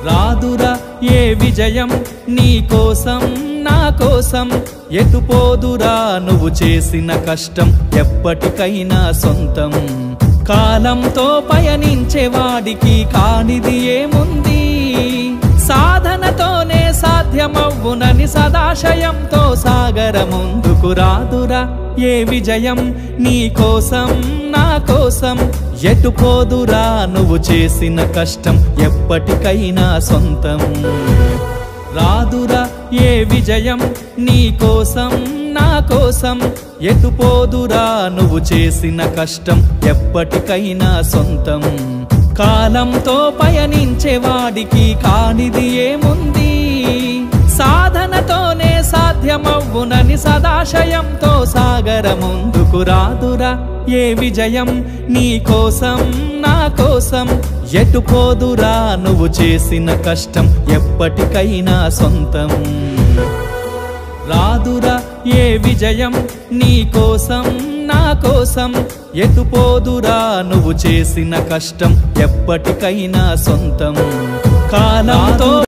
రాదురా ఏ విజయం నీ కోసం నా కోసం ఎటుపోదురా నువ్వు చేసిన కష్టం ఎప్పటికైనా సొంతం కాలంతో పయనించేవాడికి కానిది ఏముంది సాధనతోనే సాధ్యమవ్వునని సదాశయంతో సాగర ముందుకు రాదురా ఏ విజయం నీ కోసం నా కోసం ఎటుపోదురా నువ్వు చేసిన కష్టం ఎప్పటికైనా సొంతం రాదురా ఏ విజయం నీ కోసం నా కోసం ఎటుపోదురా నువ్వు చేసిన కష్టం ఎప్పటికైనా సొంతం కాలంతో పయనించేవాడికి కానిది ఏముంది సాధనతోనే సాధ్యమవ్వునని సదాశయంతో సాగర ముందుకు రాదురా ఏ విజయం నీ కోసం నా కోసం ఎటుపోదురా నువ్వు చేసిన కష్టం ఎప్పటికైనా సొంతం రాదురా ఏ విజయం నీ కోసం నా కోసం ఎటుపోదురా నువ్వు చేసిన కష్టం ఎప్పటికైనా సొంతం కాలంతో